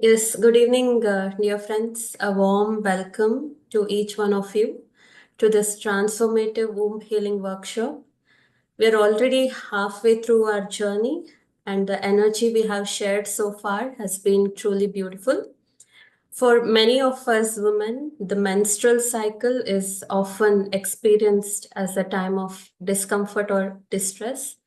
Yes, good evening, dear friends. A warm welcome to each one of you to this transformative womb healing workshop. We're already halfway through our journey, and the energy we have shared so far has been truly beautiful. For many of us women, the menstrual cycle is often experienced as a time of discomfort or distress.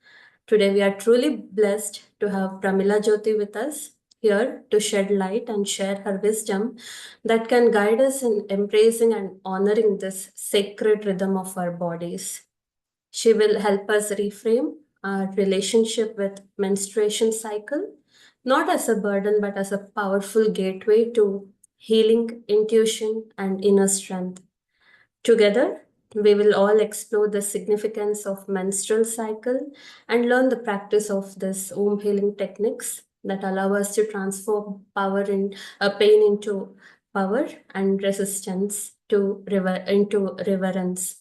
Today, we are truly blessed to have Prameela Jyothi with us here to shed light and share her wisdom that can guide us in embracing and honoring this sacred rhythm of our bodies. She will help us reframe our relationship with menstruation cycle, not as a burden, but as a powerful gateway to healing, intuition, and inner strength. Together, we will all explore the significance of menstrual cycle and learn the practice of this womb healing techniques that allow us to transform power in pain into power and resistance into reverence.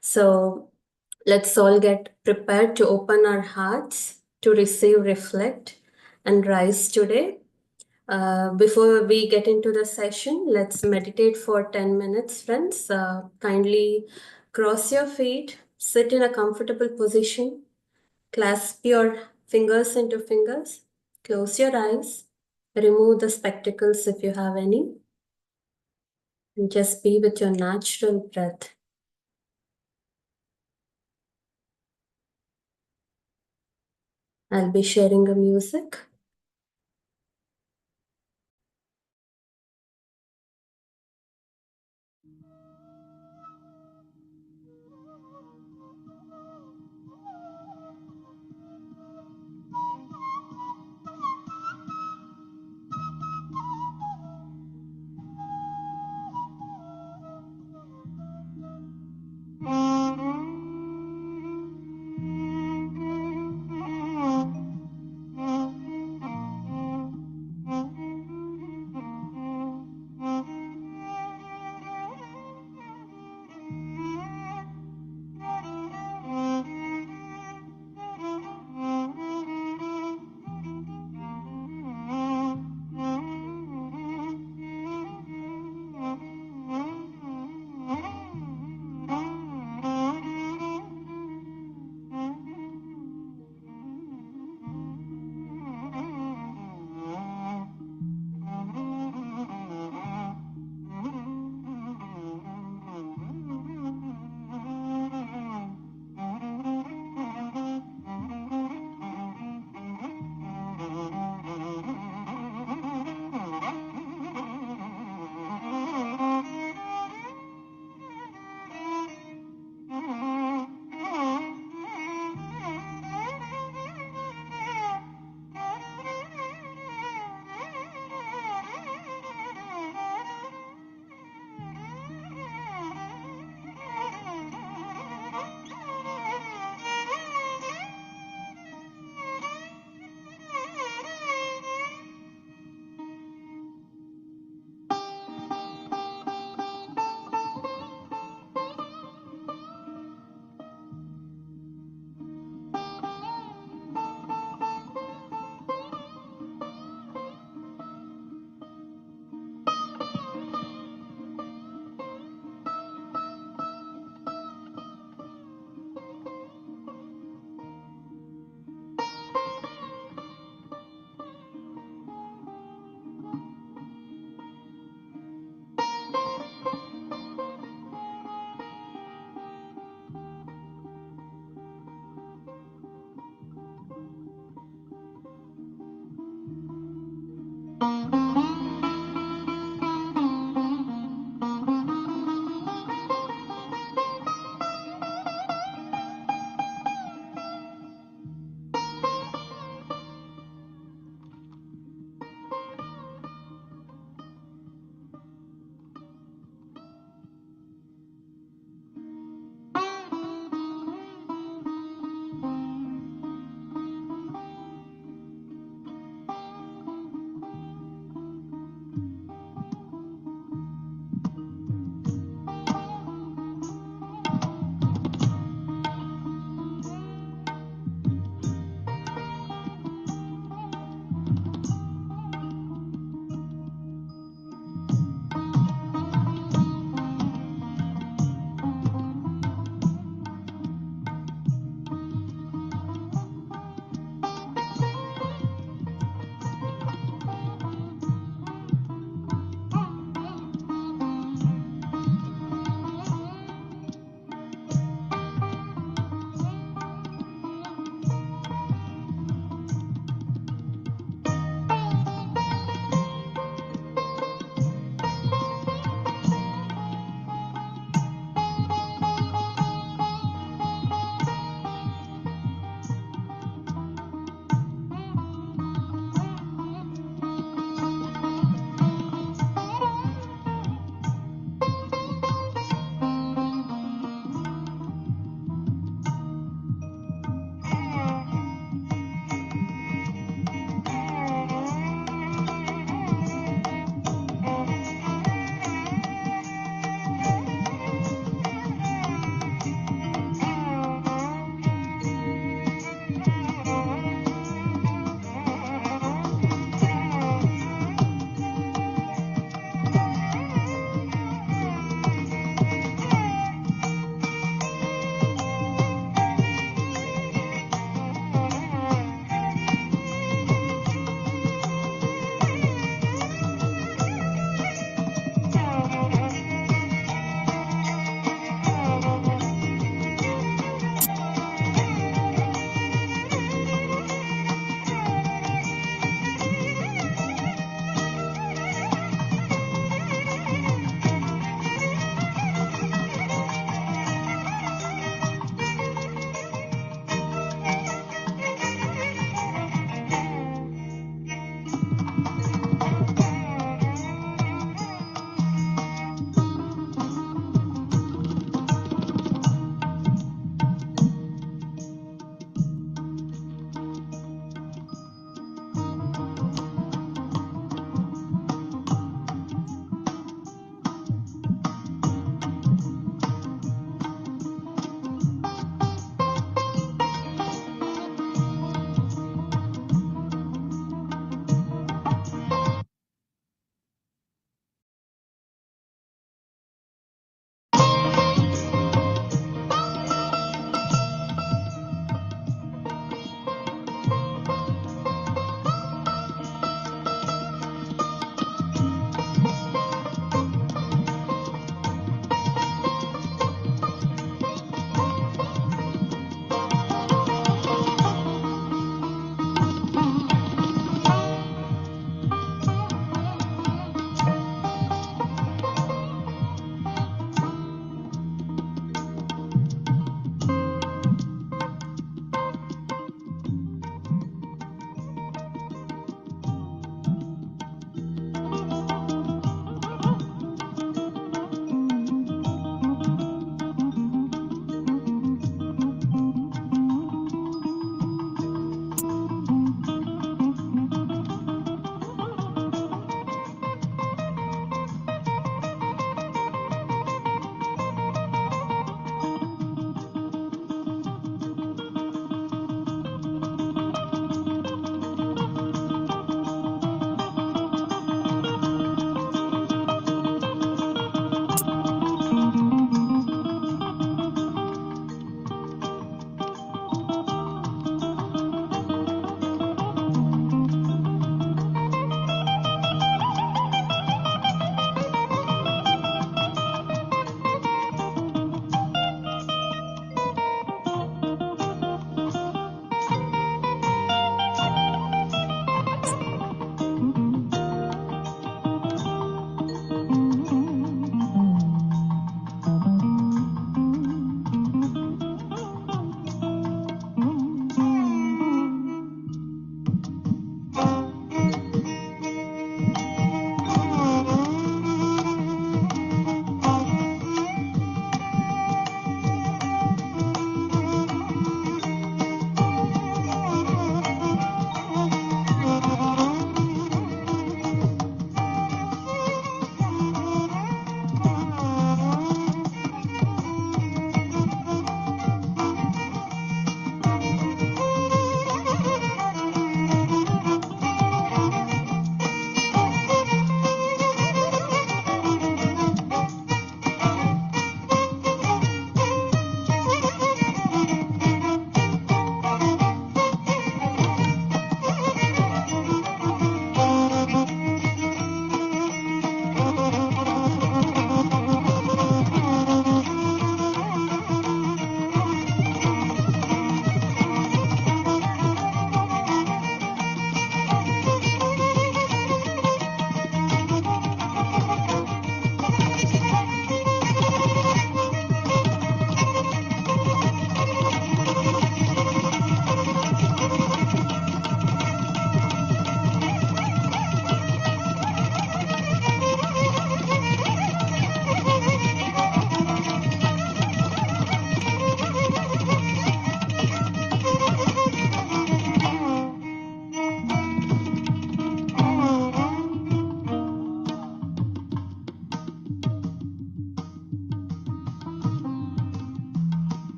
So let's all get prepared to open our hearts to receive, reflect, and rise today. Before we get into the session, let's meditate for 10 minutes, friends. Kindly cross your feet, sit in a comfortable position, clasp your fingers into fingers, close your eyes, remove the spectacles if you have any, and just be with your natural breath. I'll be sharing a music.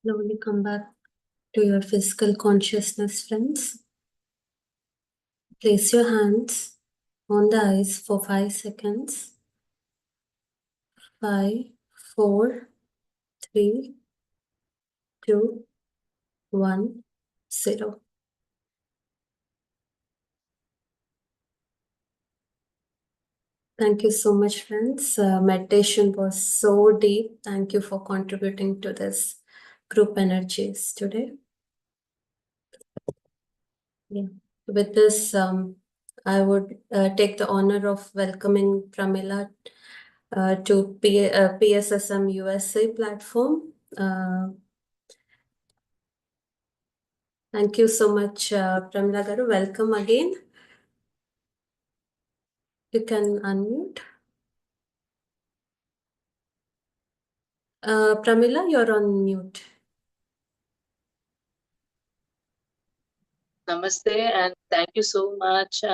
Slowly come back to your physical consciousness, friends. Place your hands on the eyes for 5 seconds. 5, 4, 3, 2, 1, 0. Thank you so much, friends. Meditation was so deep. Thank you for contributing to this group energies today. Yeah. With this, I would take the honor of welcoming Prameela to PSSMUSA platform. Thank you so much, Prameela Garu. Welcome again. You can unmute. Prameela, you're on mute. Namaste and thank you so much.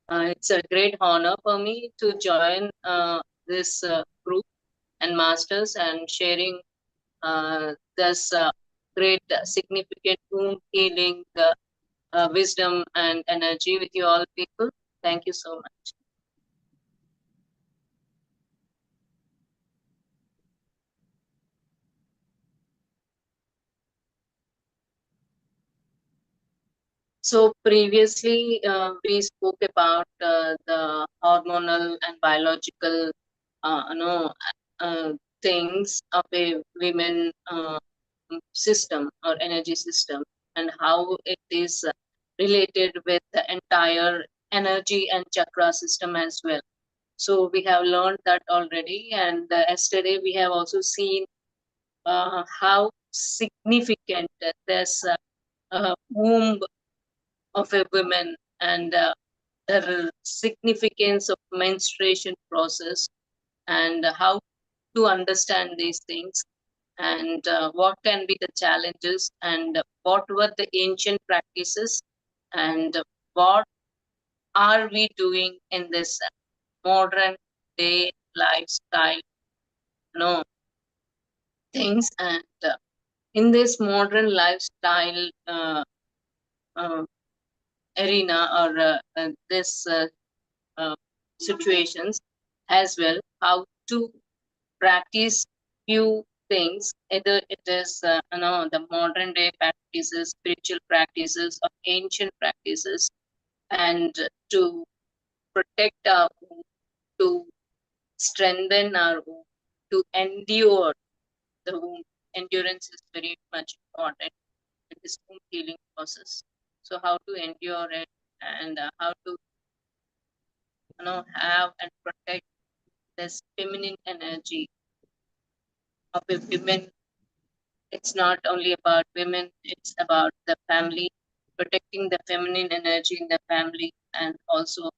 It's a great honor for me to join this group and masters and sharing this great significant womb healing wisdom and energy with you all people. Thank you so much. So previously we spoke about the hormonal and biological you know, uh, things of a women system or energy system and how it is related with the entire energy and chakra system as well. So we have learned that already, and yesterday we have also seen how significant this womb of a woman and the significance of menstruation process and how to understand these things and what can be the challenges and what were the ancient practices and what are we doing in this modern day lifestyle things and in this modern lifestyle uh, arena or this situations as well, how to practice few things, either it is the modern day practices, spiritual practices, or ancient practices, and to protect our womb, to strengthen our womb, to endure the womb. Endurance is very much important in this womb healing process. So how to endure it and how to have and protect this feminine energy of a women. It's not only about women, it's about the family, protecting the feminine energy in the family and also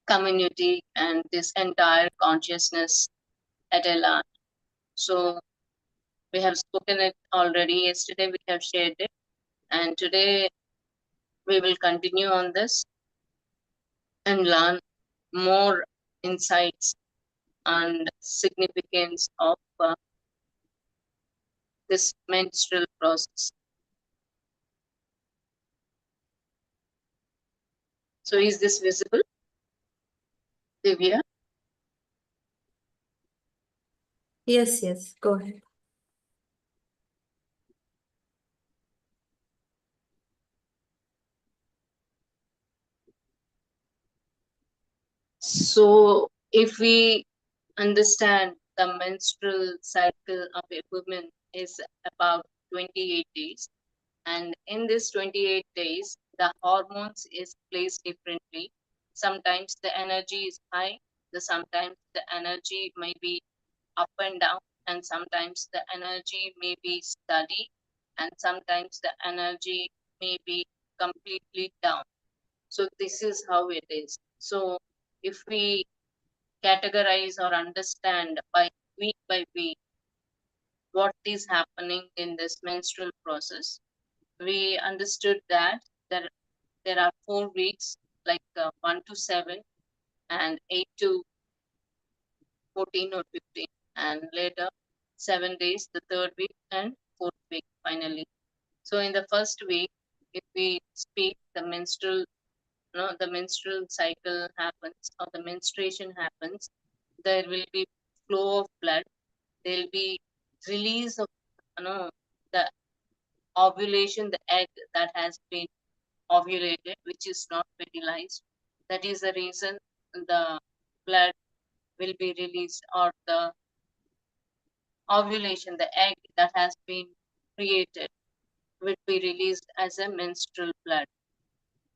community and this entire consciousness at Elan. So we have spoken it already. Yesterday we have shared it, and today we will continue on this and learn more insights and significance of this menstrual process. So is this visible, Divya? Yes, yes, go ahead. So if we understand the menstrual cycle of a woman is about 28 days, and in this 28 days the hormones is placed differently. Sometimes the energy is high, sometimes the energy may be up and down, and sometimes the energy may be steady, and sometimes the energy may be completely down. So this is how it is. So if we categorize or understand by week what is happening in this menstrual process, we understood that there are 4 weeks, like 1 to 7 and 8 to 14 or 15, and later 7 days the third week and fourth week finally. So in the first week, if we speak, the the menstrual cycle happens or the menstruation happens, there will be flow of blood. There will be release of the ovulation, the egg that has been ovulated, which is not fertilized. That is the reason the blood will be released, or the ovulation, the egg that has been created, will be released as a menstrual blood.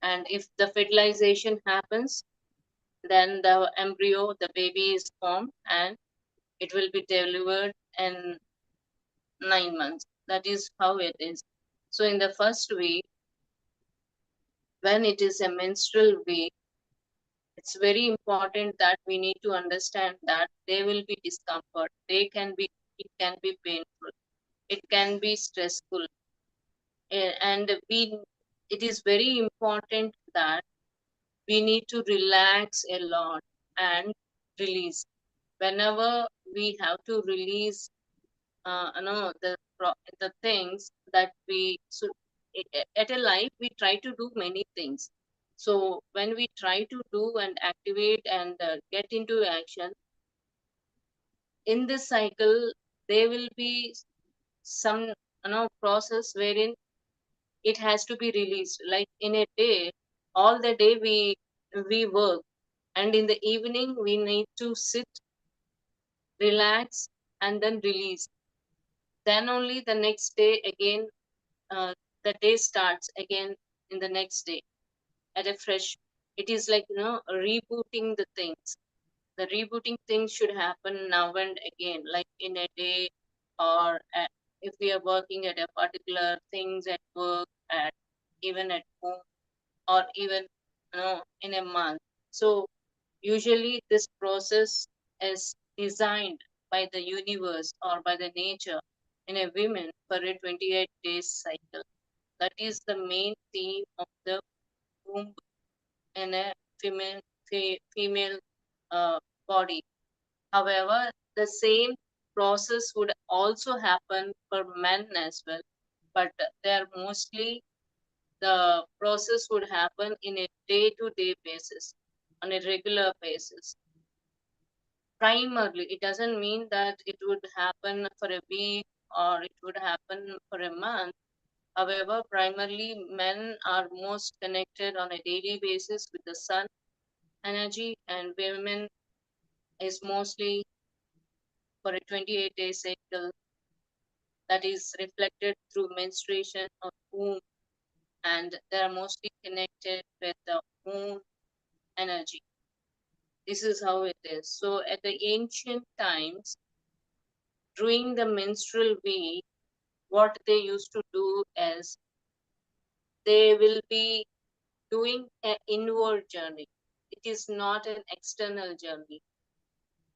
And if the fertilization happens, then the embryo, the baby is formed, and it will be delivered in 9 months. That is how it is. So in the first week, when it is a menstrual week, it's very important that we need to understand that there will be discomfort. It can be painful. It can be stressful. And it is very important that we need to relax a lot and release. Whenever we have to release, the things that we so at a life we try to do many things. So when we try to do and activate and get into action in this cycle, there will be some process wherein it has to be released. Like in a day, all the day we work, and in the evening we need to sit, relax, and then release. Then only the next day again, uh, the day starts again in the next day at a fresh. It is like rebooting the things. The rebooting things should happen now and again, like in a day, or if we are working at a particular things at work, at even at home, or even in a month. So usually this process is designed by the universe or by the nature in a woman for a 28 days cycle. That is the main theme of the womb in a female uh, body. However, the same process would also happen for men as well, but they are mostly, the process would happen in a day-to-day basis, on a regular basis. Primarily, it doesn't mean that it would happen for a week or it would happen for a month. However, primarily men are most connected on a daily basis with the sun energy, and women is mostly for a 28-day cycle that is reflected through menstruation or womb, and they are mostly connected with the moon energy. This is how it is. So at the ancient times, during the menstrual week, what they used to do is they will be doing an inward journey. It is not an external journey.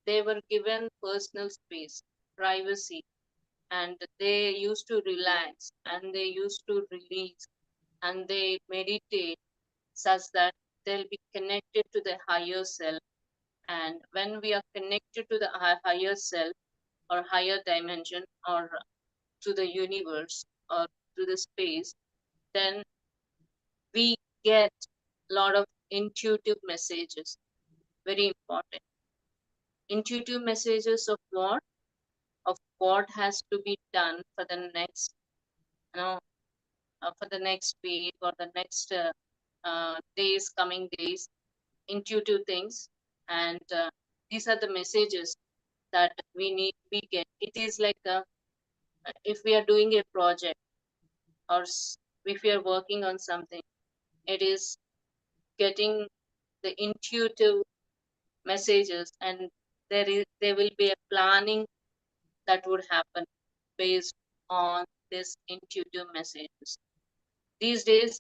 They were given personal space, privacy, and they used to relax and they used to release and they meditate such that they'll be connected to the higher self. And when we are connected to the higher self or higher dimension or to the universe or to the space, then we get a lot of intuitive messages. Very important. Intuitive messages of what? Of what has to be done for the next, you know, for the next week or the next days, coming days, intuitive things. And these are the messages that we get. It is like if we are doing a project, or if we are working on something, it is getting the intuitive messages, and there will be a planning that would happen based on this intuitive messages. These days,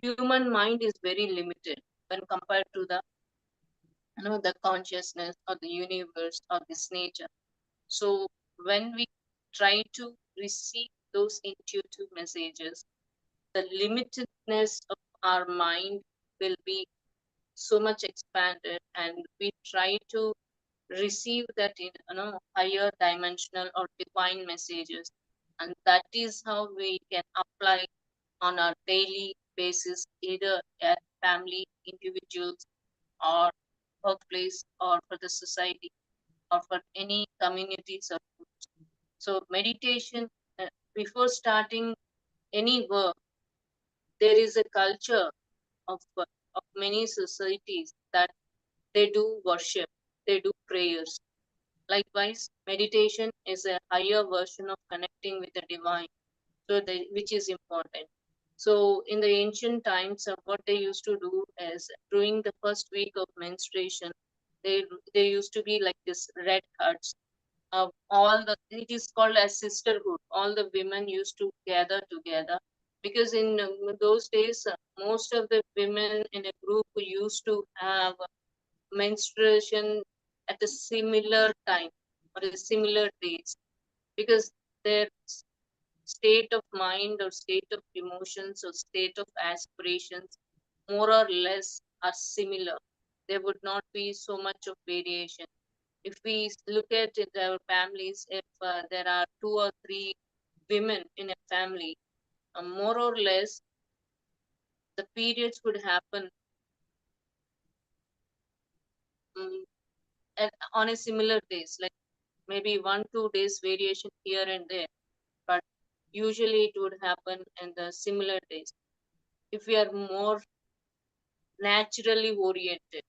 human mind is very limited when compared to the the consciousness or the universe or this nature. So when we try to receive those intuitive messages, the limitedness of our mind will be so much expanded, and we try to receive that in higher dimensional or divine messages. And that is how we can apply on a daily basis, either at family, individuals, or workplace, or for the society, or for any communities or groups. So meditation, before starting any work, there is a culture of many societies that they do worship, they do prayers. Likewise, meditation is a higher version of connecting with the divine, so which is important. So, in the ancient times, what they used to do is during the first week of menstruation, they they used to be like this red huts. All the It is called as sisterhood. All the women used to gather together because in those days, most of the women in a group used to have menstruation at a similar time or a similar days, because their state of mind or state of emotions or state of aspirations more or less are similar. There would not be so much of variation. If we look at it, our families, if there are two or three women in a family, more or less the periods would happen um, on a similar days, like maybe 1 2 days variation here and there, but usually it would happen in the similar days if we are more naturally oriented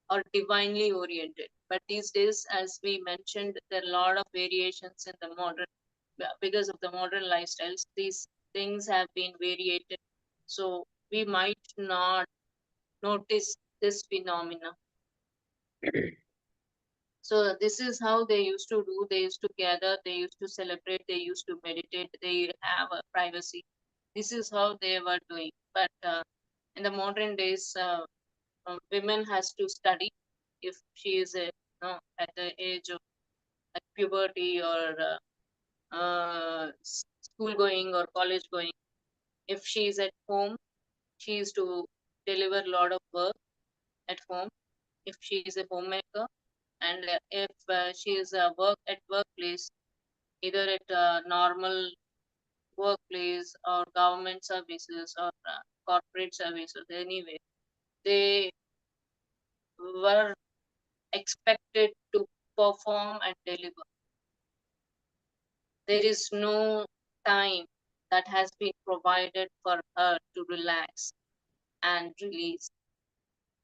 or divinely oriented. But these days, as we mentioned, there are a lot of variations in the modern, because of the modern lifestyles. These things have been variated, so we might not notice this phenomena. So this is how they used to do. They used to gather, they used to celebrate, they used to meditate, they have a privacy. This is how they were doing. But in the modern days, women has to study if she is at the age of like puberty or school going or college going. If she is at home, she is to deliver a lot of work at home. If she is a homemaker, and if she is at workplace, either at normal workplace or government services or corporate services, anyway, they were expected to perform and deliver. There is no time that has been provided for her to relax and release.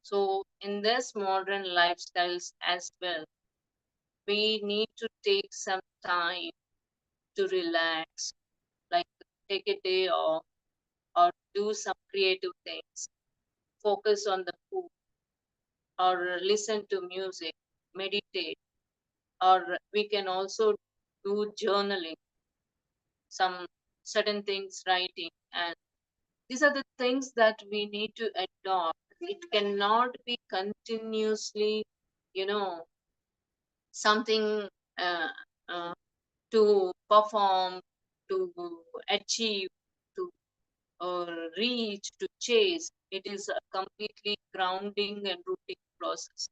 So in this modern lifestyles as well, we need to take some time to relax, like take a day off or do some creative things, focus on the food or listen to music, meditate, or we can also do journaling, some certain things, writing. And these are the things that we need to adopt. It cannot be continuously, you know, something uh, uh, to perform, to achieve, to reach, to chase. It is a completely grounding and rooting process.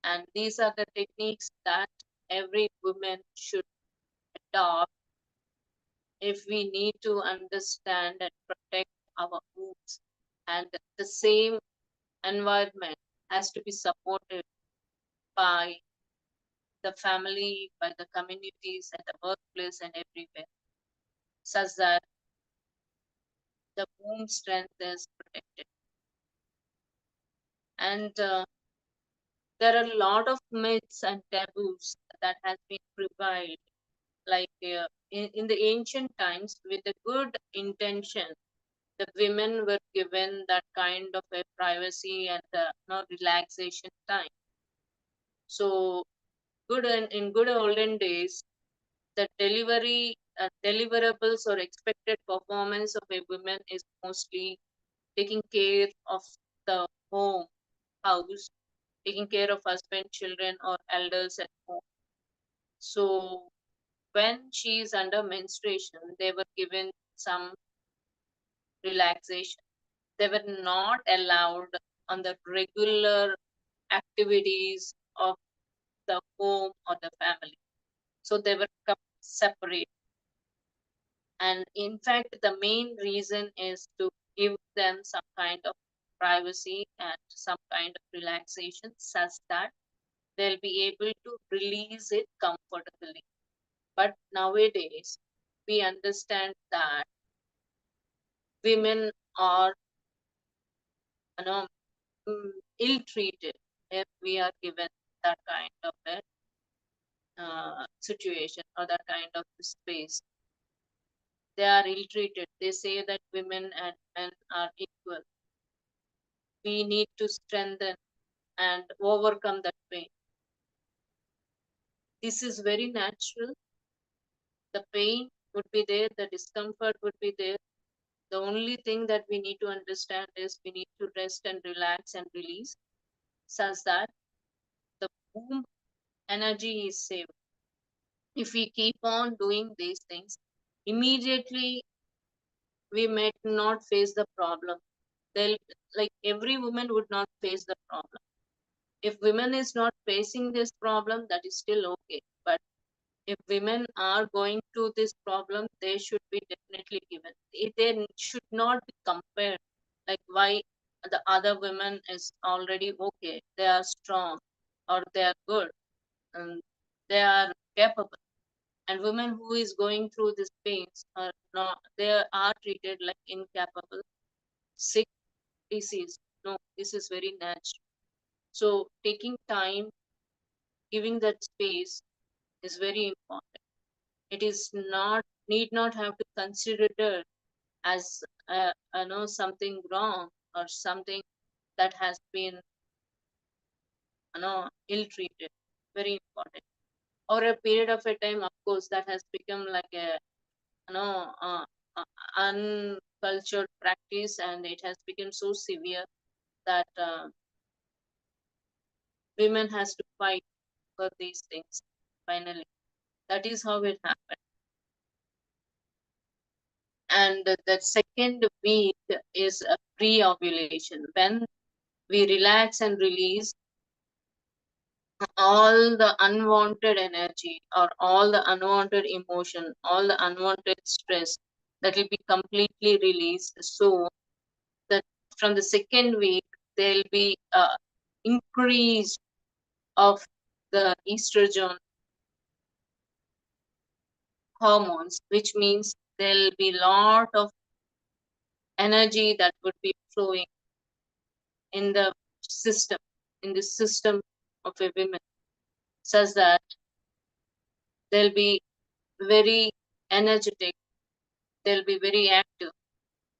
And these are the techniques that every woman should adopt if we need to understand and protect our roots. And the same environment has to be supported by the family, by the communities, at the workplace, and everywhere, such that the womb strength is protected. And there are a lot of myths and taboos that has been prevailed. Like in the ancient times, with a good intention, the women were given that kind of a privacy and relaxation time. So good in good olden days, the deliverables or expected performance of a woman is mostly taking care of the home, house, taking care of husband, children, or elders at home. So when she is under menstruation, they were given some relaxation. They were not allowed on the regular activities of the home or the family. So they were kept separate. And in fact, the main reason is to give them some kind of privacy and some kind of relaxation such that they'll be able to release it comfortably. But nowadays, we understand that women are, you know, ill-treated if we are given that kind of a situation or that kind of space. They are ill-treated. They say that women and men are equal. We need to strengthen and overcome that pain. This is very natural. The pain would be there, the discomfort would be there. The only thing that we need to understand is we need to rest and relax and release such that the womb energy is saved. If we keep on doing these things, immediately we might not face the problem. They'll, like, every woman would not face the problem. If women is not facing this problem, that is still okay. But if women are going through this problem, they should be definitely given. They should not be compared. Like, why the other women is already okay, they are strong, or they are good, and they are capable. And women who is going through these pains are not, they are treated like incapable, sick, disease. No, this is very natural. So taking time, giving that space is very important. It is not, need not have to consider it as something wrong or something that has been ill treated. Very important. Over a period of a time, of course, that has become like a you know uh, uncultured practice, and it has become so severe that women has to fight for these things. Finally, that is how it happened. And the second week is a pre-ovulation, when we relax and release all the unwanted energy or all the unwanted emotion, all the unwanted stress, that will be completely released. So that from the second week, there'll be a increase of the estrogen hormones, which means there'll be lot of energy that would be flowing in the system, in the system of a woman, such that they'll be very energetic, they'll be very active,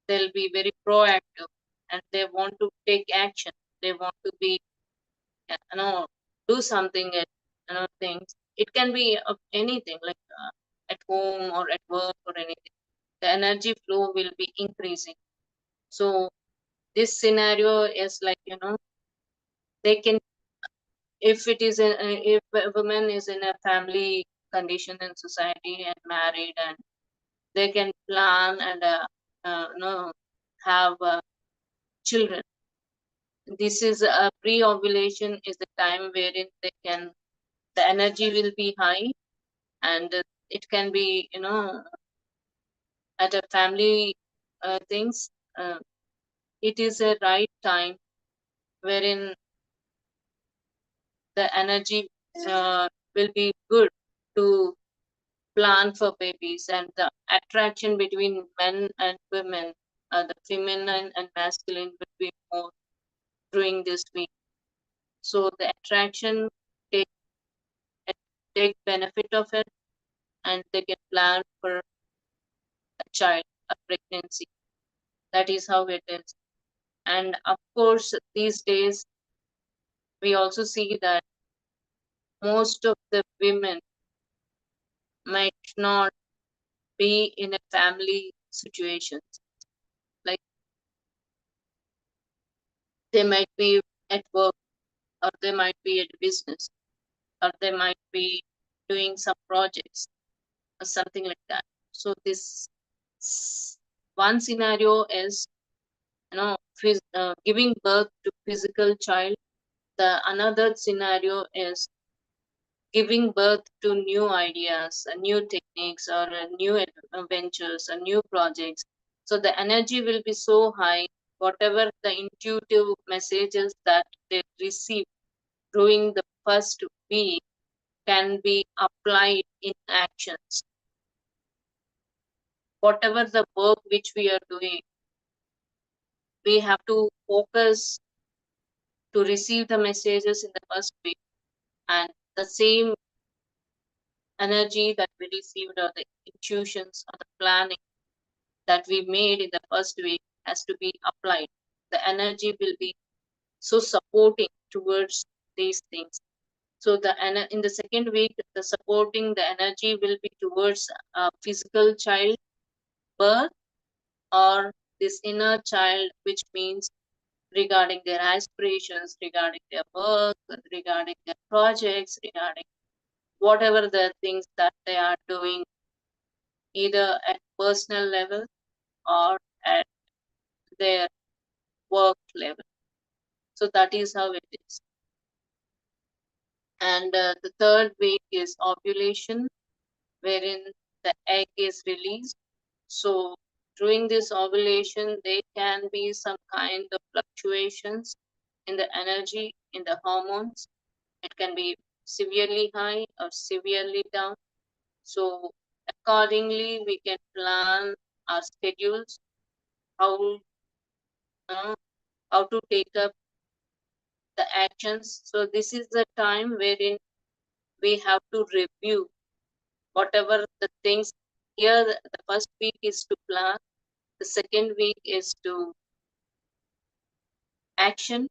they'll be very proactive, and they want to take action. They want to be, do something at, things. It can be of anything, like at home or at work or anything. The energy flow will be increasing. So this scenario is like, they can, if it is if a woman is in a family condition in society and married, and they can plan and have children. This is a pre-ovulation is the time wherein they can, the energy will be high, and it can be, at a family things. It is a right time wherein the energy will be good to plan for babies, and the attraction between men and women, the feminine and masculine, will be more during this week. So the attraction take take benefit of it, and they can plan for a child, a pregnancy. That is how it is. And of course, these days we also see that most of the women might not be in a family situation. Like, they might be at work, or they might be at business, or they might be doing some projects or something like that. So this one scenario is, giving birth to physical child. The another scenario is giving birth to new ideas, new techniques, or new ventures, or new projects. So the energy will be so high, whatever the intuitive messages that they receive during the first week can be applied in actions. Whatever the work which we are doing, we have to focus to receive the messages in the first week, and the same energy that we received, or the intuitions or the planning that we made in the first week has to be applied. The energy will be so supporting towards these things. So in the second week, the supporting the energy will be towards a physical child birth, or this inner child, which means regarding their aspirations, regarding their work, regarding their projects, regarding whatever the things that they are doing, either at personal level or at their work level. So that is how it is. And the third week is ovulation, wherein the egg is released. So during this ovulation, there can be some kind of fluctuations in the energy, in the hormones. It can be severely high or severely down. So accordingly, we can plan our schedules, how how to take up the actions. So this is the time wherein we have to review whatever the things. Here the first week is to plan, the second week is to action,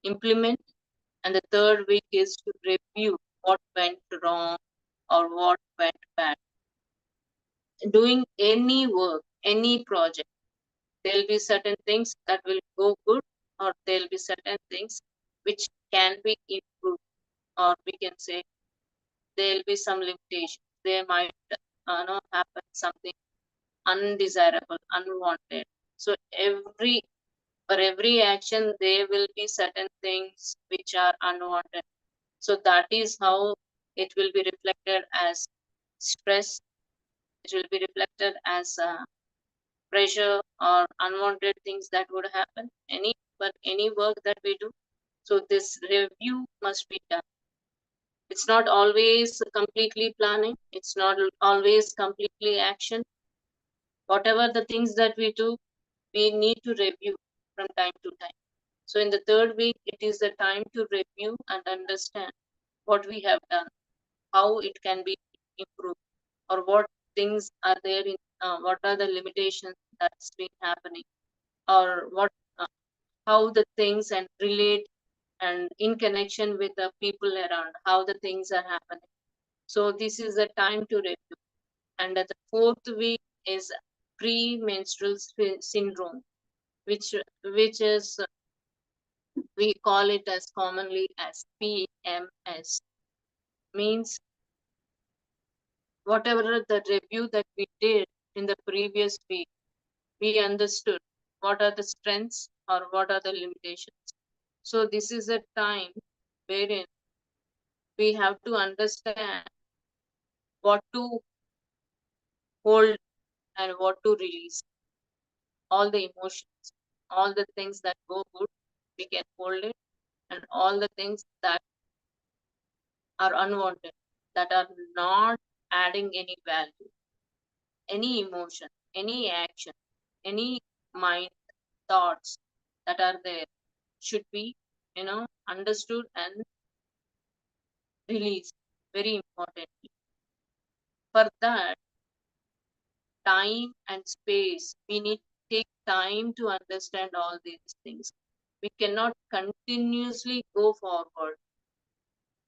implement, and the third week is to review what went wrong or what went bad. Doing any work, any project, there'll be certain things that will go good, or there'll be certain things which can be improved, or we can say there'll be some limitations. There might not happen something undesirable, unwanted. So for every action, there will be certain things which are unwanted. So that is how it will be reflected as stress. It will be reflected as pressure or unwanted things that would happen. Any work that we do. So this review must be done. It's not always completely planning. It's not always completely action. Whatever the things that we do, we need to review from time to time. So in the third week, it is the time to review and understand what we have done, how it can be improved, or what things are there in, what are the limitations that's been happening, or how the things and relate and in connection with the people around, how the things are happening. So this is the time to review. And the fourth week is premenstrual syndrome, which is we call it as commonly as PMS. Means whatever the review that we did in the previous week, we understood what are the strengths or what are the limitations. So this is a time wherein we have to understand what to hold and what to release. All the emotions, all the things that go good, we can hold it, and all the things that are unwanted, that are not adding any value, any emotion, any action, any mind thoughts that are there should be, understood and released. Very importantly. For that, time and space, we need to take time to understand all these things. We cannot continuously go forward.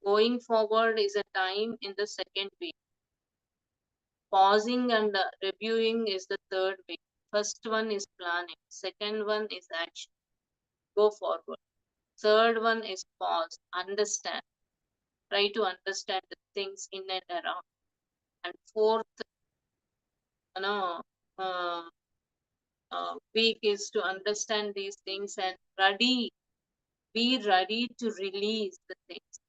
Going forward is a time in the second week. Pausing and reviewing is the third week. First one is planning. Second one is action. Go forward. Third one is pause. Understand. Try to understand the things in and around. And fourth, you know, uh, week is to understand these things and be ready to release the things.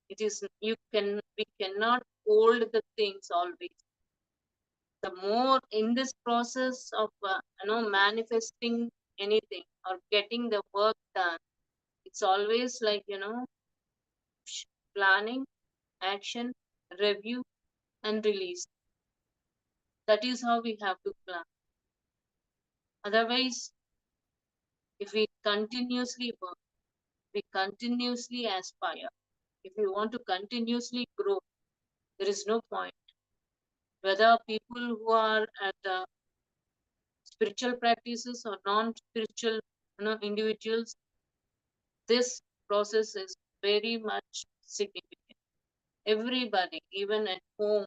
We cannot hold the things always. The more in this process of manifesting anything or getting the work done, it's always like planning, action, review, and release. That is how we have to plan. Otherwise, if we continuously work, we continuously aspire, if we want to continuously grow, there is no point. Whether people who are at spiritual practices or non-spiritual individuals, this process is very much significant. Everybody, even at home,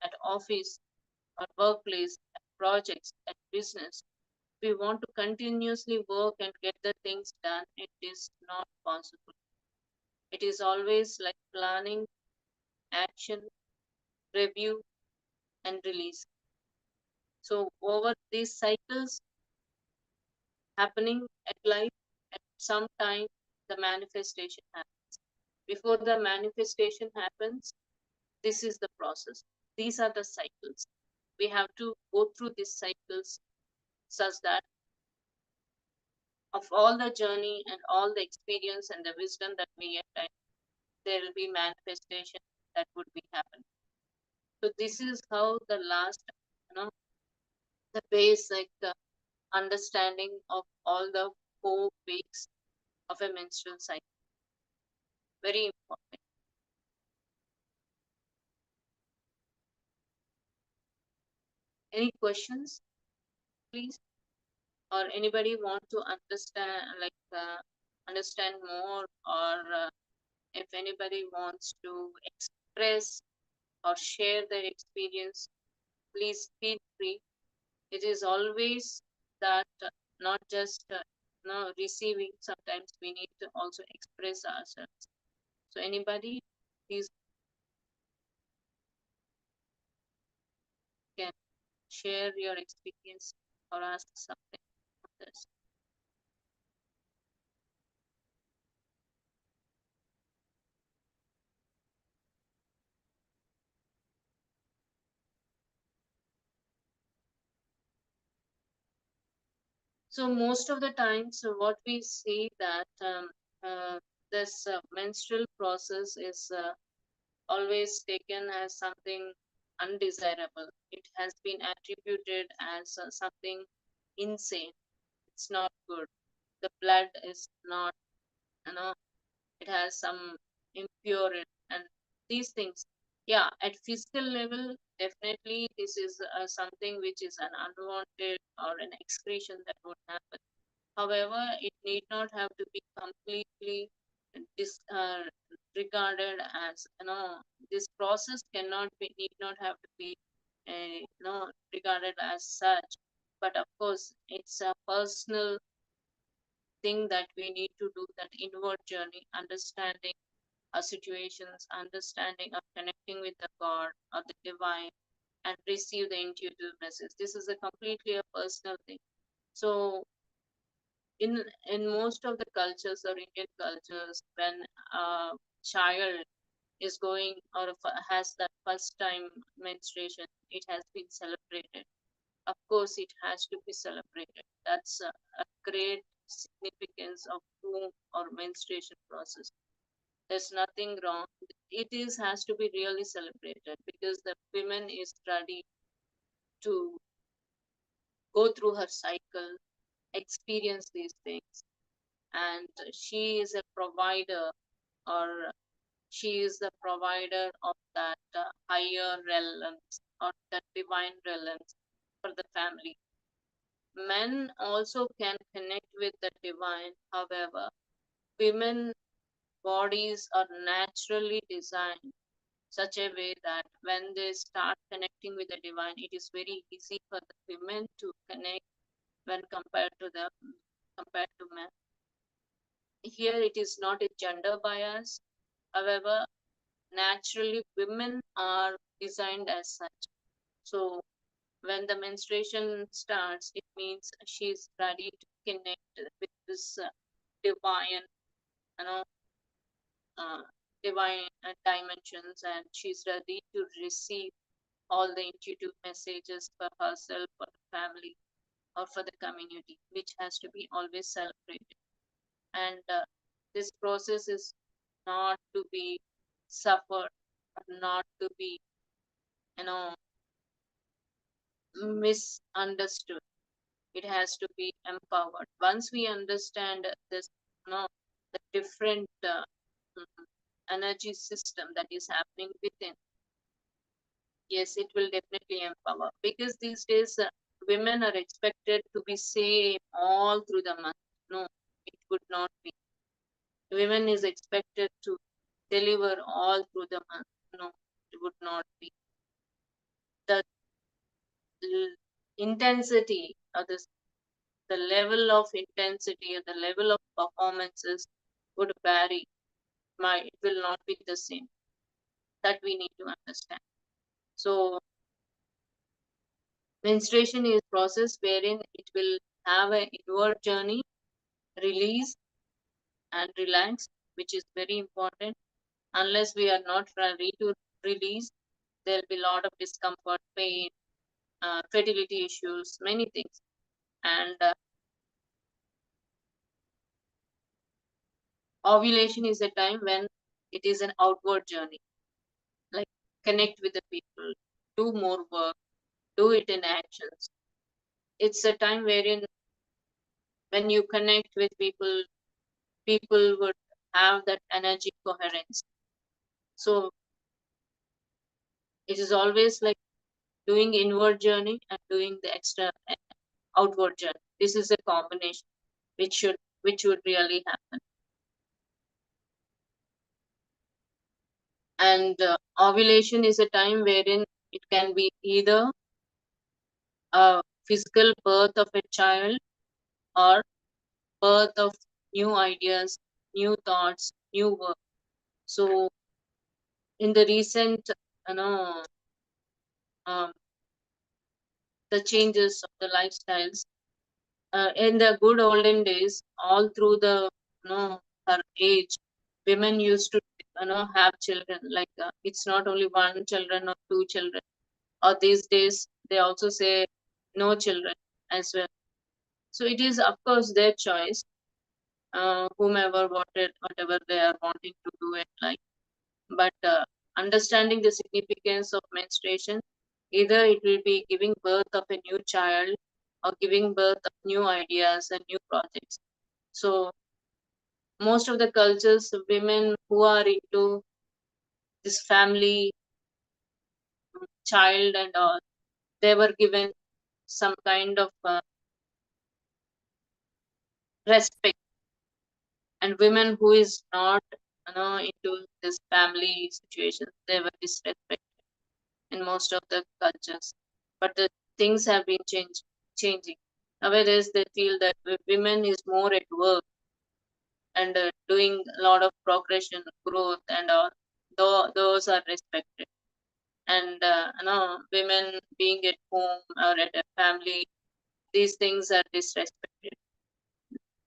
at office, at workplace, at projects, at business, we want to continuously work and get the things done, it is not possible. It is always like planning, action, review, and release. So over these cycles happening at life, at some time the manifestation happens. Before the manifestation happens, this is the process. These are the cycles. We have to go through these cycles such that of all the journey and all the experience and the wisdom that we attain, there will be manifestation that would be happening. So this is how the last, the basic understanding of all the 4 weeks of a menstrual cycle. Very important. Any questions, please? Or anybody want to understand more, or if anybody wants to express or share their experience, please feel free. It is always that not just receiving, sometimes we need to also express ourselves. So anybody, please can share your experience or ask something on this. So most of the times, what we see that this menstrual process is always taken as something undesirable. It has been attributed as something insane. It's not good. The blood is not, you know, it has some impurity and these things. Yeah, at physical level, definitely this is something which is an unwanted or an excretion that would happen. However, it need not have to be completely regarded as, this process cannot be, need not have to be regarded as such. But of course, it's a personal thing that we need to do, that inward journey, understanding our situations, understanding of connecting with the God or the divine, and receive the intuitive message. This is a completely a personal thing. So in most of the cultures or Indian cultures, when a child is going or has that first time menstruation, it has been celebrated. Of course, it has to be celebrated. That's a great significance of womb or menstruation process. There's nothing wrong. It is has to be really celebrated because the woman is ready to go through her cycle, experience these things, and she is a provider, or she is the provider of that higher realms or that divine realms for the family. Men also can connect with the divine. However, women bodies are naturally designed such a way that when they start connecting with the divine, it is very easy for the women to connect when compared to men. Here it is not a gender bias. However, naturally women are designed as such. So when the menstruation starts, it means she's ready to connect with this divine, you know, uh, divine dimensions, and she's ready to receive all the intuitive messages for herself, for the family, or for the community, which has to be always celebrated. And this process is not to be suffered, not to be, you know, misunderstood. It has to be empowered. Once we understand this, the different mm, energy system that is happening within, yes, it will definitely empower. Because these days, women are expected to be same all through the month. No, it would not be. Women is expected to deliver all through the month. No, it would not be. The intensity or the level of intensity and the level of performances would vary. It will not be the same. That we need to understand. So menstruation is a process wherein it will have an inward journey, release and relax, which is very important. Unless we are not ready to release, there will be a lot of discomfort, pain, fertility issues, many things. And ovulation is a time when it is an outward journey, like connect with the people, do more work, do it in actions. It's a time wherein when you connect with people, people would have that energy coherence. So it is always like doing inward journey and doing the extra outward journey. This is a combination which would really happen. And ovulation is a time wherein it can be either a physical birth of a child or birth of new ideas, new thoughts, new work. So in the recent, you know, um, the changes of the lifestyles, in the good olden days, all through the, her age, women used to, have children. Like it's not only one children or two children. Or these days, they also say no children as well. So it is, of course, their choice. Whomever whatever they are wanting to do it like. But understanding the significance of menstruation, either it will be giving birth of a new child or giving birth of new ideas and new projects. So most of the cultures, women who are into this family, child and all, they were given some kind of respect. And women who is not, into this family situation, they were disrespected in most of the cultures. But the things have been changing. Nowadays, they feel that women is more at work and doing a lot of progression, growth, and all. Those are respected. And women being at home or at a family, these things are disrespected.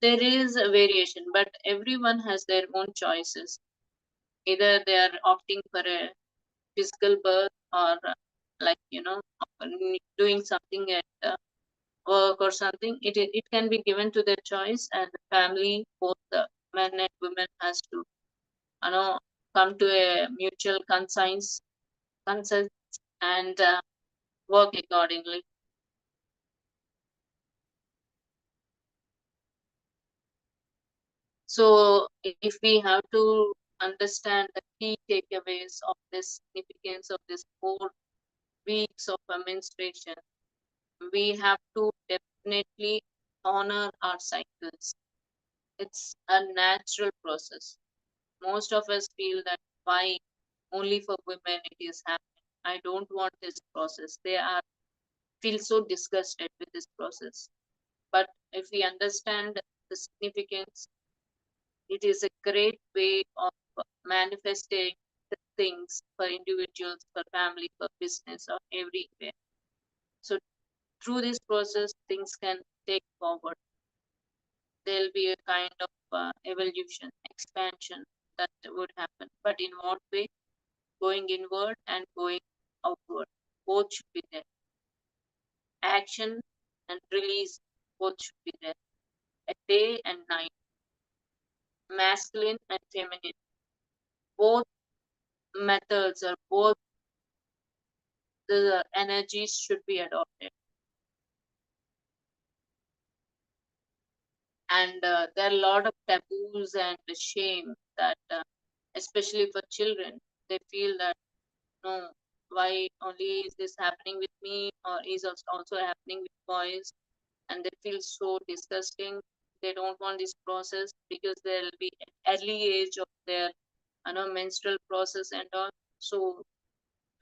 There is a variation, but everyone has their own choices. Either they are opting for a physical birth or like doing something at work or something. It can be given to their choice, and the family, both the men and women, has to you know come to a mutual consent and work accordingly. So if we have to understand the key takeaways of this significance of this 4 weeks of a menstruation, we have to definitely honor our cycles. It's a natural process. Most of us feel that why only for women it is happening. I don't want this process. They are feel so disgusted with this process. But if we understand the significance, it is a great way of manifesting the things for individuals, for family, for business, or everywhere. So through this process, things can take forward. There'll be a kind of evolution, expansion. that would happen. But in what way? Going inward and going outward. Both should be there. Action and release, both should be there. A day and night, masculine and feminine. Both methods or both the energies should be adopted. And there are a lot of taboos and shame that, especially for children, they feel that no, why only is this happening with me, or is also happening with boys, and they feel so disgusting. They don't want this process because there will be an early age of their menstrual process and all. So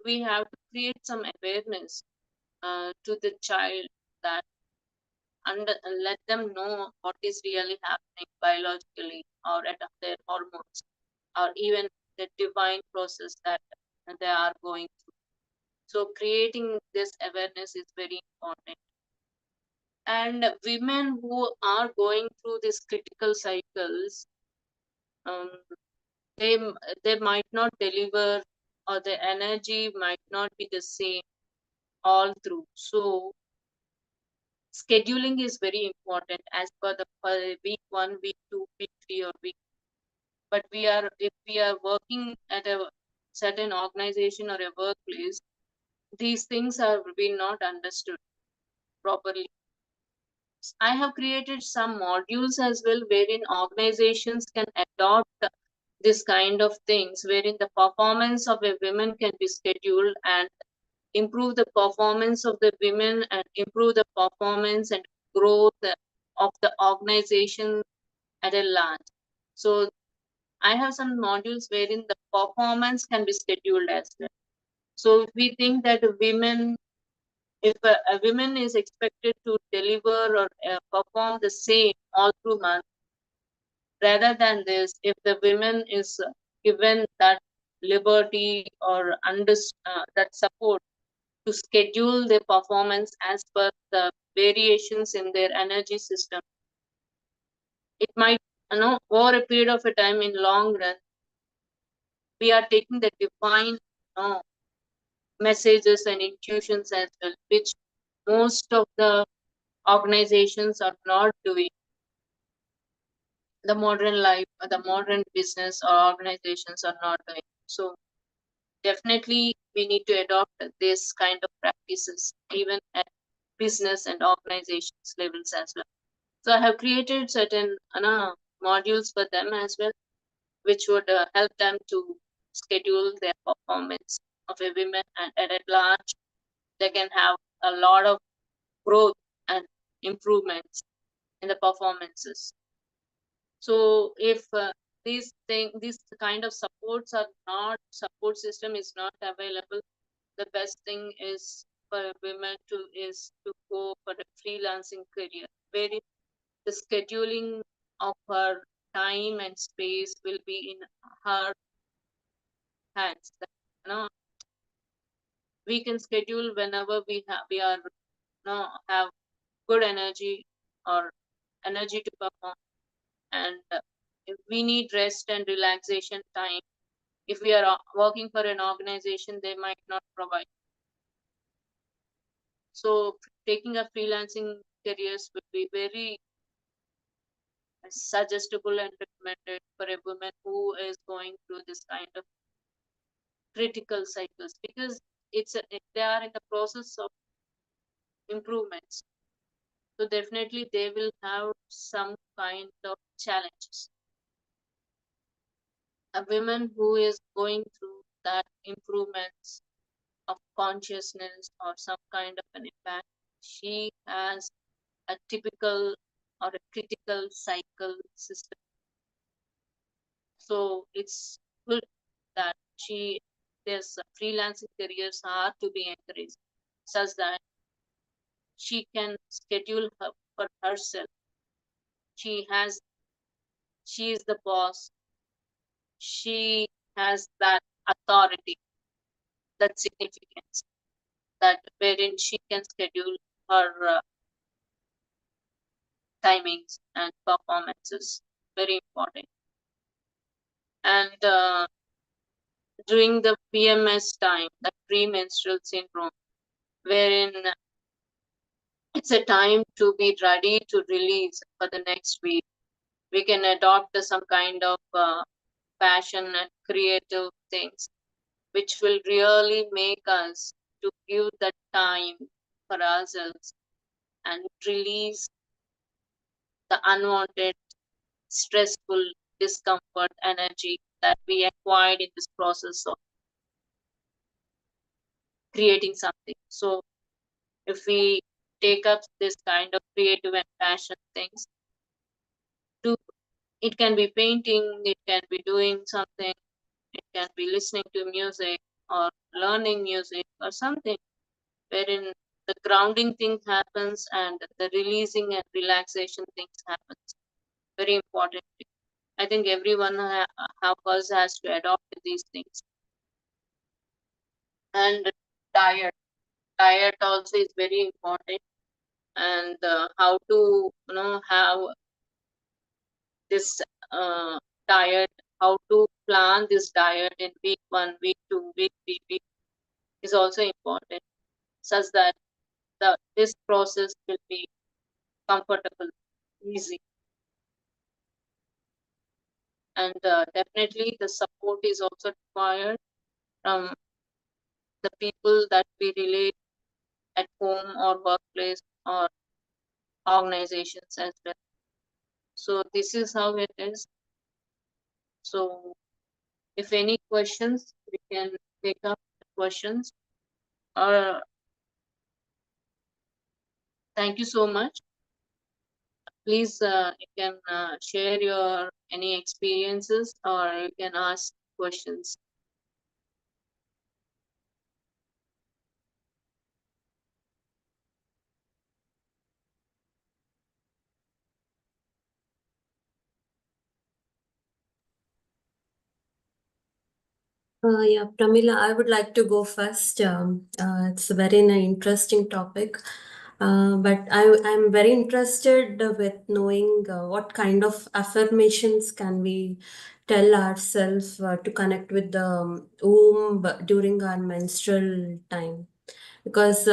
we have to create some awareness to the child, that under let them know what is really happening biologically, or at their hormones, or even the divine process that they are going through. So creating this awareness is very important. And women who are going through these critical cycles, um, they they might not deliver, or the energy might not be the same all through. So scheduling is very important as per the week 1, week 2, week 3, or week. But if we are working at a certain organization or a workplace, these things are being not understood properly. I have created some modules as well, wherein organizations can adopt this kind of things, wherein the performance of a woman can be scheduled and improve the performance of the women, and improve the performance and growth of the organization at a large. So I have some modules wherein the performance can be scheduled as well. So if we think that if a woman is expected to deliver or perform the same all through month, rather than this, if the women is given that liberty, or that support to schedule their performance as per the variations in their energy system, it might, over a period of a time, in long run, we are taking the divine messages and intuitions as well, which most of the organizations are not doing. The modern life, the modern business or organizations are not doing. So definitely we need to adopt this kind of practices even at business and organizations levels as well. So I have created certain modules for them as well, which would help them to schedule their performance of a women, and at large they can have a lot of growth and improvements in the performances. So if these kind of support system is not available, the best thing is for women to go for a freelancing career, where the scheduling of her time and space will be in her hands. We can schedule whenever we have good energy, or energy to perform, and if we need rest and relaxation time, if we are working for an organization, they might not provide. So taking a freelancing careers would be very suggestible and recommended for a woman who is going through this kind of critical cycles, because they are in the process of improvements. So definitely they will have some kind of challenges. A woman who is going through that improvements of consciousness or some kind of an impact, she has a typical or a critical cycle system. So it's good that there's freelancing careers are to be encouraged, such that she can schedule for herself. She has she is the boss. She has that authority, that significance, that wherein she can schedule her timings and performances. Very important. And during the PMS time, the premenstrual syndrome, wherein it's a time to be ready to release for the next week. We can adopt some kind of passion and creative things, which will really make us to give that time for ourselves and release the unwanted, stressful, discomfort energy that we acquired in this process of creating something. So if we take up this kind of creative and passion things, to it can be painting, it can be doing something, it can be listening to music or learning music or something wherein the grounding thing happens and the releasing and relaxation things happens. Very important. I think everyone of us has to adopt these things. And diet, diet also is very important. And how to have this diet, how to plan this diet in week 1, week 2, week 3, week is also important, such that this process will be comfortable, easy. And definitely the support is also required from the people that we relate at home or workplace or organizations as well. So this is how it is. So if any questions, we can take up the questions. Or thank you so much. Please, you can share your any experiences, or you can ask questions. Yeah, Prameela, I would like to go first. It's a very interesting topic. But I'm very interested with knowing what kind of affirmations can we tell ourselves to connect with the womb during our menstrual time. Because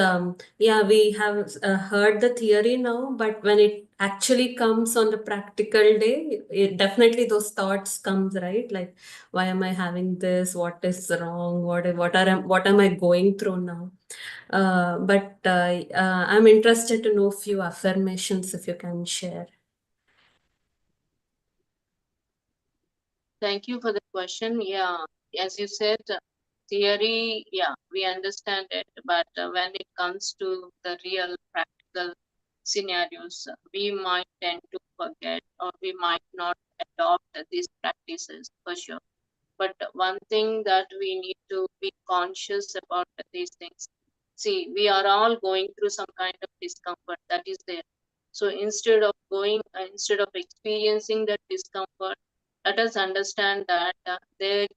yeah, we have heard the theory now, but when it actually comes on the practical day, it definitely those thoughts comes, right? Like, why am I having this? What is wrong? What am I going through now? But I'm interested to know few affirmations if you can share. Thank you for the question. Yeah, as you said, theory, yeah, we understand it, but when it comes to the real practical scenarios, we might tend to forget or we might not adopt these practices for sure. But one thing that we need to be conscious about these things. See, we are all going through some kind of discomfort that is there. So instead of experiencing that discomfort, let us understand that there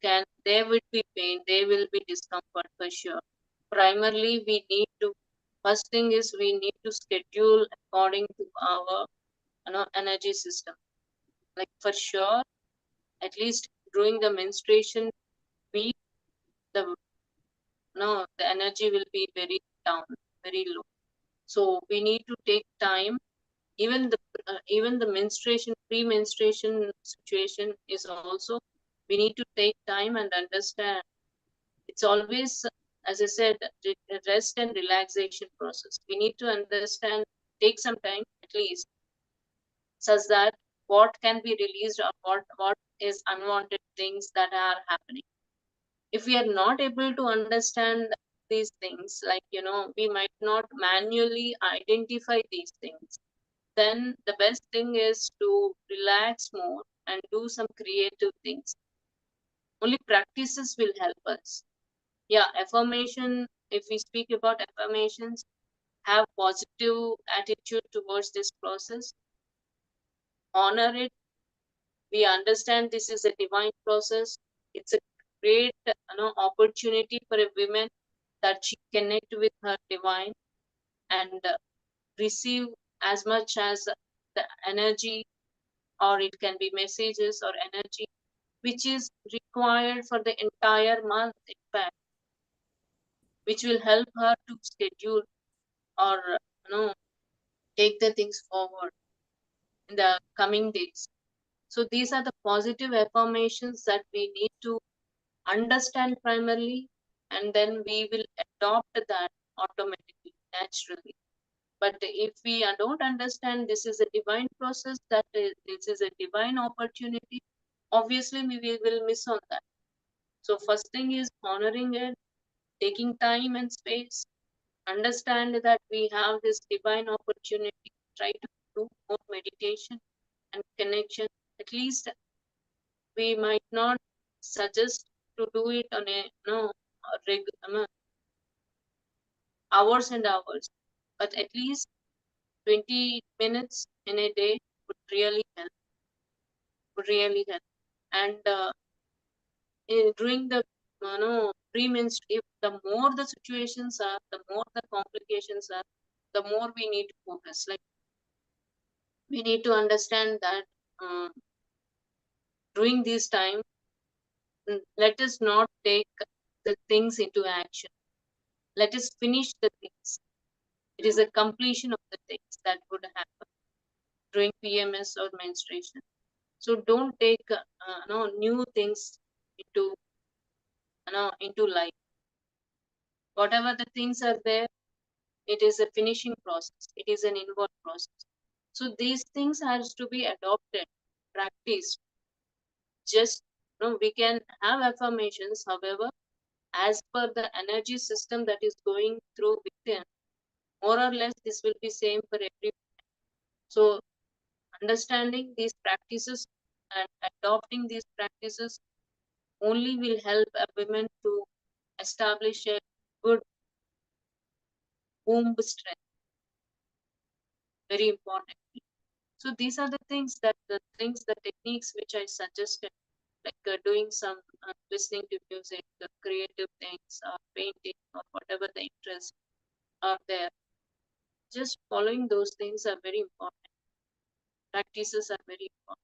will be pain, there will be discomfort for sure. Primarily, first thing is we need to schedule according to our energy system. Like for sure, at least during the menstruation week, the the energy will be very down, very low. So we need to take time. Even the menstruation, pre-menstruation situation is also, we need to take time and understand. It's always, as I said, rest and relaxation process. We need to understand, take some time at least, such that what can be released or what is unwanted things that are happening. If we are not able to understand these things, like we might not manually identify these things, then the best thing is to relax more and do some creative things. Only practices will help us. Yeah, affirmation, if we speak about affirmations, have positive attitude towards this process, honor it. We understand this is a divine process. It's a great opportunity for a woman that she connect with her divine and receive as much as the energy, or it can be messages or energy which is required for the entire month, in fact, which will help her to schedule or take the things forward in the coming days. So these are the positive affirmations that we need to understand primarily, and then we will adopt that automatically, naturally. But if we don't understand this is a divine process, this is a divine opportunity, obviously we will miss on that. So first thing is honoring it, taking time and space, understand that we have this divine opportunity, try to do more meditation and connection. At least we might not suggest to do it on a hours and hours, but at least 20 minutes in a day would really help. And during the pre-menstrual, if the more the situations are, the more the complications are, the more we need to focus. Like, we need to understand that during this time, let us not take the things into action. Let us finish the things. It is a completion of the things that would happen during PMS or menstruation. So don't take new things into life. Whatever the things are there, it is a finishing process. It is an inward process. So these things has to be adopted, practiced. Just we can have affirmations, however, as per the energy system that is going through within, more or less this will be same for every. So understanding these practices and adopting these practices only will help a woman to establish a good womb strength. Very important. So these are the techniques which I suggested, like doing some listening to music, creative things, or painting, or whatever the interests are there. Just following those things are very important. Practices are very important.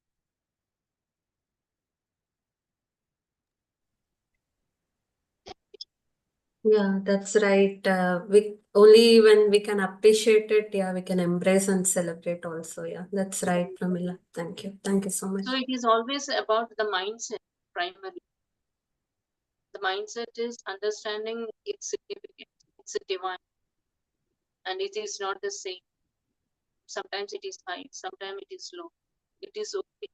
Yeah, that's right. We only when we can appreciate it, yeah, we can embrace and celebrate also. Yeah, that's right, Prameela. Thank you. Thank you so much. So it is always about the mindset primarily. The mindset is understanding its significance. It's a divine, and it is not the same. Sometimes it is high, sometimes it is low. It is okay.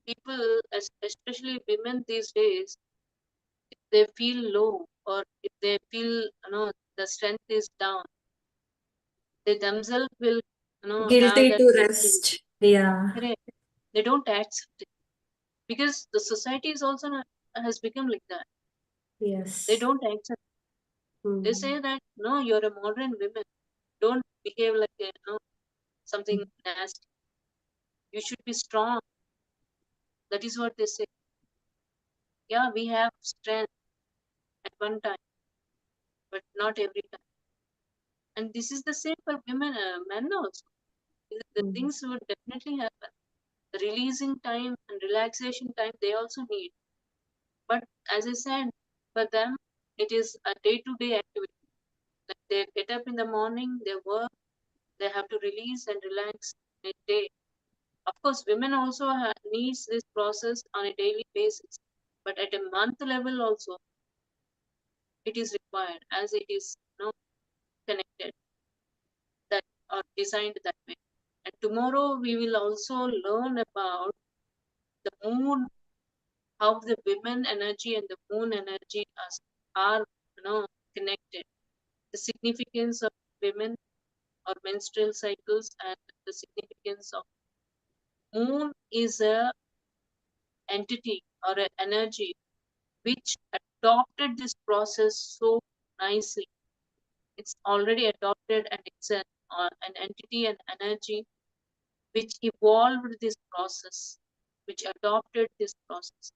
People, especially women these days, if they feel low or if they feel the strength is down, they themselves will have Guilty that to guilty. rest. Yeah. Correct. They don't accept it because the society is also has become like that. They Yes. don't accept. They Mm. say that no, you're a modern woman. Don't behave like a something nasty. You should be strong. That is what they say. Yeah, we have strength at one time, but not every time. And this is the same for women, men also. The Mm. things would definitely happen. The releasing time and relaxation time they also need. But as I said, for them, it is a day-to-day activity. Like they get up in the morning, they work, they have to release and relax in a day. Of course, women also needs this process on a daily basis, but at a month level also, it is required as it is connected that or designed that way. And tomorrow we will also learn about the moon, how the women energy and the moon energy are connected. The significance of women or menstrual cycles and the significance of moon is a entity or an energy which adopted this process so nicely. It's already adopted and it's an entity and energy which evolved this process, which adopted this process.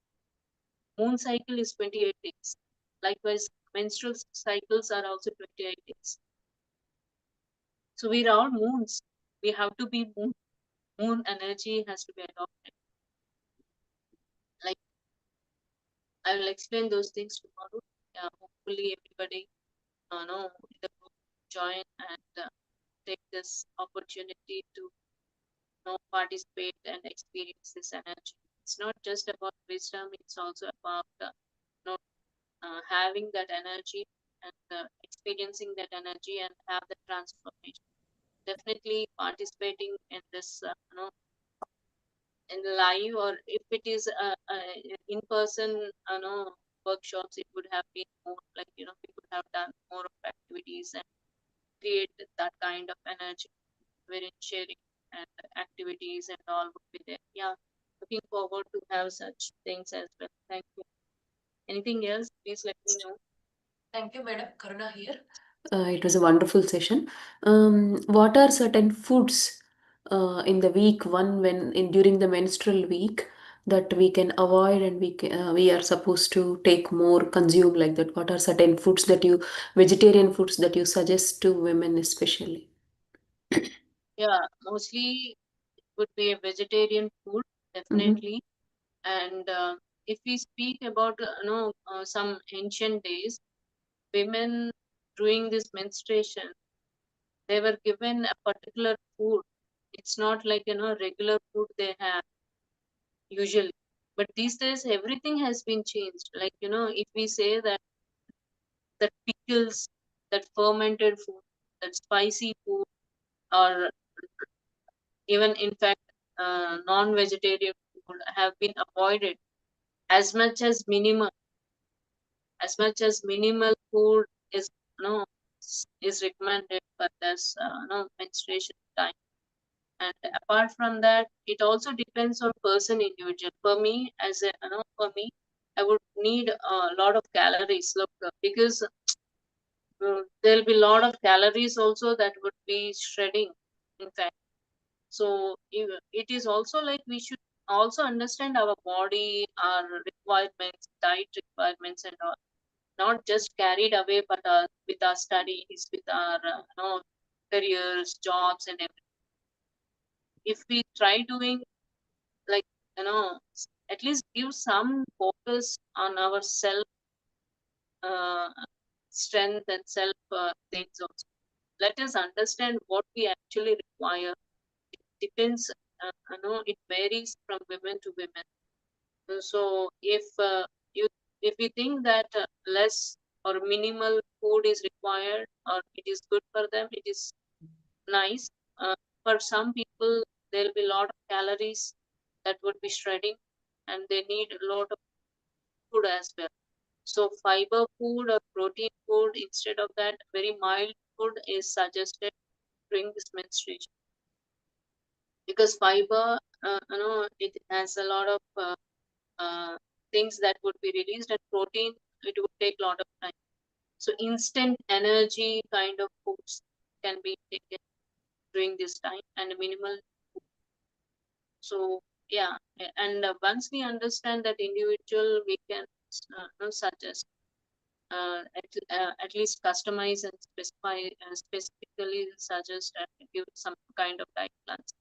Moon cycle is 28 days. Likewise, menstrual cycles are also 28 days. So we're all moons. We have to be moon. more energy has to be adopted. Like, I will explain those things tomorrow. Yeah, hopefully everybody know in the group join and take this opportunity to participate and experience this energy. It's not just about wisdom; it's also about know, having that energy and experiencing that energy and have the transformation. Definitely participating in this, in live, or if it is in person, workshops, it would have been more like, we could have done more of activities and create that kind of energy wherein sharing and activities and all would be there. Yeah, looking forward to have such things as well. Thank you. Anything else? Please let me know. Thank you, Madam. Karuna here. It was a wonderful session. What are certain foods in the week one when in during the menstrual week that we can avoid and we are supposed to take more consume like that? What are certain foods that you vegetarian foods that you suggest to women especially? Yeah, mostly would be a vegetarian food, Mm-hmm. definitely. And if we speak about some ancient days, women during this menstruation, they were given a particular food. It's not like regular food they have usually. But these days everything has been changed. Like, if we say that pickles, that fermented food, that spicy food, or even in fact non-vegetarian food have been avoided as much as minimal food is is recommended for this menstruation time. And apart from that, it also depends on person individual. For me, as a for me, I would need a lot of calories. Look, because there'll be a lot of calories also that would be shredding. In fact, so it is also like we should also understand our body, our requirements, diet requirements, and all. Not just carried away, but with our studies, with our careers, jobs, and everything. If we try doing like at least give some focus on our self uh, strength and self things also. Let us understand what we actually require. It depends. It varies from women to women. So you if we think that less or minimal food is required or it is good for them, it is nice. For some people, there will be a lot of calories that would be shredding, and they need a lot of food as well. So fiber food or protein food, instead of that, very mild food is suggested during this menstruation, because fiber, it has a lot of uh, things that would be released, and protein, it would take a lot of time. So instant energy kind of foods can be taken during this time, and minimal. So yeah, and once we understand that individual, we can suggest at least customize and specify, specifically suggest and give some kind of diet plans.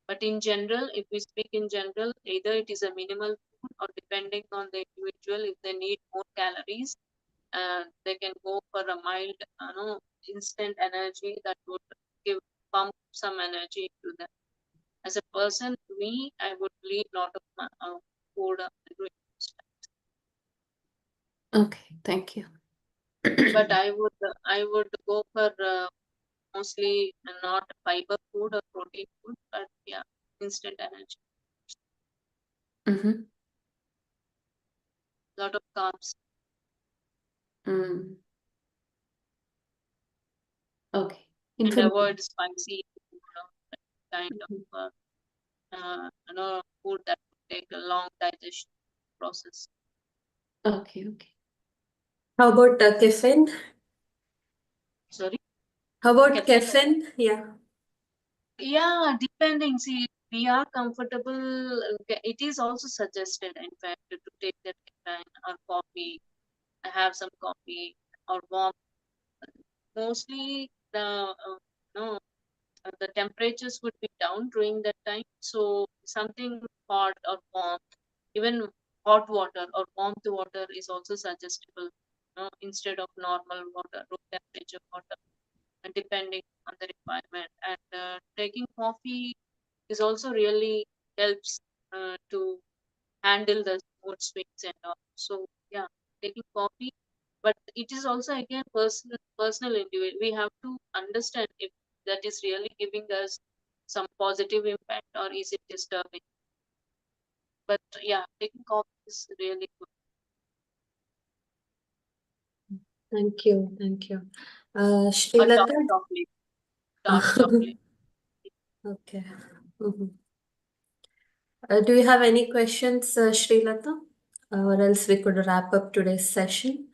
But in general, if we speak in general, either it is a minimal food, or depending on the individual, if they need more calories, they can go for a mild, instant energy that would give pump some energy to them. As a person, me, I would leave lot of food during this time. Okay, thank you. But I would go for mostly not fiber food or protein food, but yeah, instant energy, Mm-hmm. lot of carbs, Mm. Okay. and Information. avoid spicy food, kind of food that would take a long digestion process. Okay, okay. How about caffeine? Sorry, How about caffeine. caffeine? Yeah. Yeah, depending. See, we are comfortable. It is also suggested, in fact, to take that caffeine or coffee. Have some coffee or warm. Mostly the no the temperatures would be down during that time. So something hot or warm, even hot water or warm water is also suggestible, instead of normal water, room temperature water, and depending on the requirement. And taking coffee is also really helps to handle the mood swings and all. So yeah, taking coffee, but it is also again personal individual. We have to understand if that is really giving us some positive impact or is it disturbing. But yeah, taking coffee is really good. Thank you. Thank you. Or dark Srilata? chocolate, dark chocolate. Okay. Mhm. Do you have any questions, Srilata? Or else we could wrap up today's session.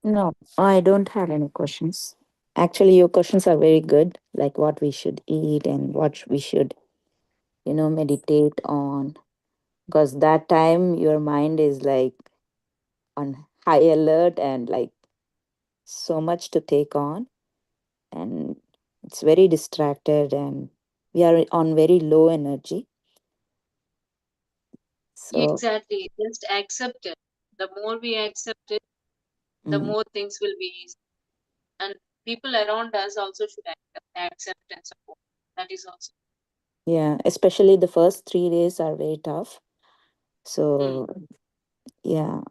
No, I don't have any questions. Actually, your questions are very good, like what we should eat and what we should, meditate on. Because that time your mind is like on high alert and like so much to take on, and it's very distracted, and we are on very low energy. So, Exactly. Just accept it. The more we accept it, the mm, more things will be easy. And people around us also should accept and support. That is also. yeah, especially the first 3 days are very tough. Mm. So, yeah.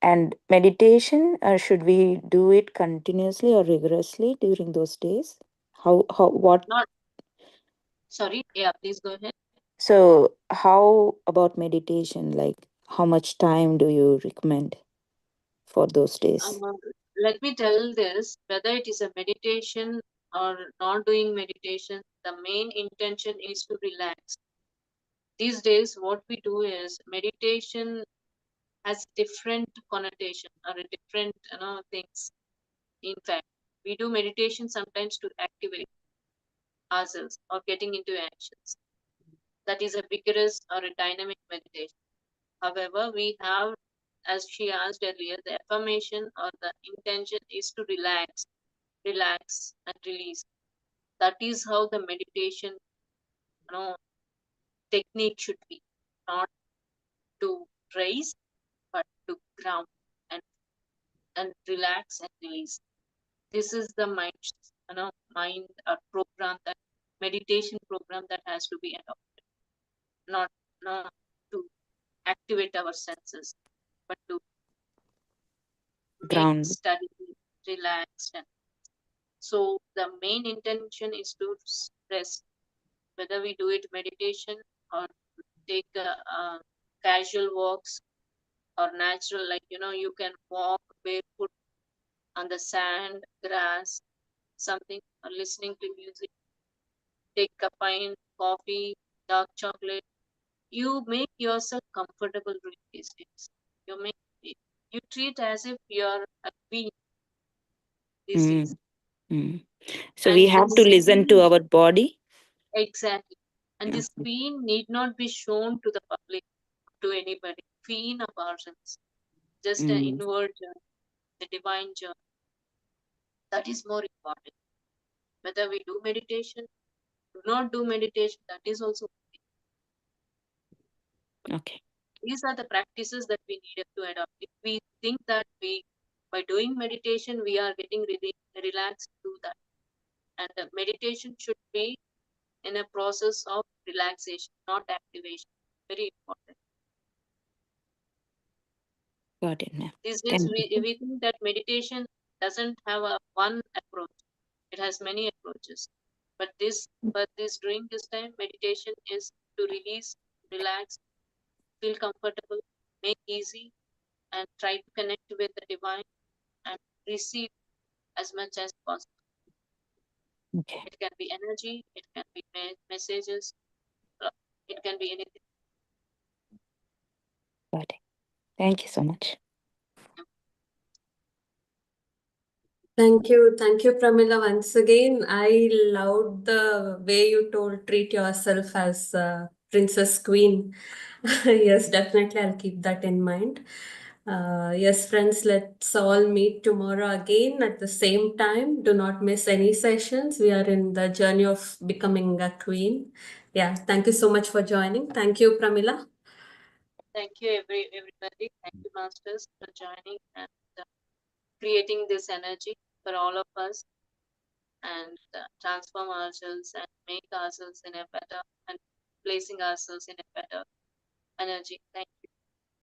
And meditation, should we do it continuously or rigorously during those days? What? Not sorry. Yeah, please go ahead. So, how about meditation? Like, how much time do you recommend for those days? Um, Let me tell this, whether it is a meditation or not doing meditation, the main intention is to relax. These days, what we do is meditation has different connotation or a different things. In fact, we do meditation sometimes to activate ourselves or getting into actions. That is a vigorous or a dynamic meditation. However, we have, as she asked earlier, the affirmation or the intention is to relax and release. That is how the meditation, technique should be, not to raise but to ground and relax and release. This is the mind or program, that meditation program that has to be adopted, not not to activate our senses, but to make Ground. study relaxed. And so the main intention is to rest, whether we do it meditation or take casual walks or natural, like you can walk barefoot on the sand, grass, something, or listening to music, take caffeine, coffee, dark chocolate. You make yourself comfortable during these days. You make you treat as if you're a queen these days. Mm, mm. So, we And have to this listen to queen, our body. exactly. And this Okay. queen need not be shown to the public, to anybody. Queen of ourselves. Just an Mm, inward journey, the divine journey. That is more important. Whether we do meditation, do not do meditation, that is also. okay. These are the practices that we needed to adopt. If we think that by doing meditation, we are getting really relaxed, do that. And the meditation should be in a process of relaxation, not activation. Very important. Got it now. These days, Thank you. we think that meditation doesn't have a one approach. It has many approaches. But during this time, meditation is to release, relax, feel comfortable, make easy, and try to connect with the divine and receive as much as possible. Okay. It can be energy, it can be messages, uh, it can be anything. Got it. Thank you so much. Thank you, Prameela. Once again, I loved the way you told treat yourself as Princess Queen. Yes, definitely, I'll keep that in mind. Yes, friends, let's all meet tomorrow again at the same time. Do not miss any sessions. We are in the journey of becoming a queen. Yeah, thank you so much for joining. Thank you, Prameela. Thank you, everybody. Thank you, masters, for joining and creating this energy for all of us, and transform ourselves and make ourselves in a better, and placing ourselves in a better energy. Thank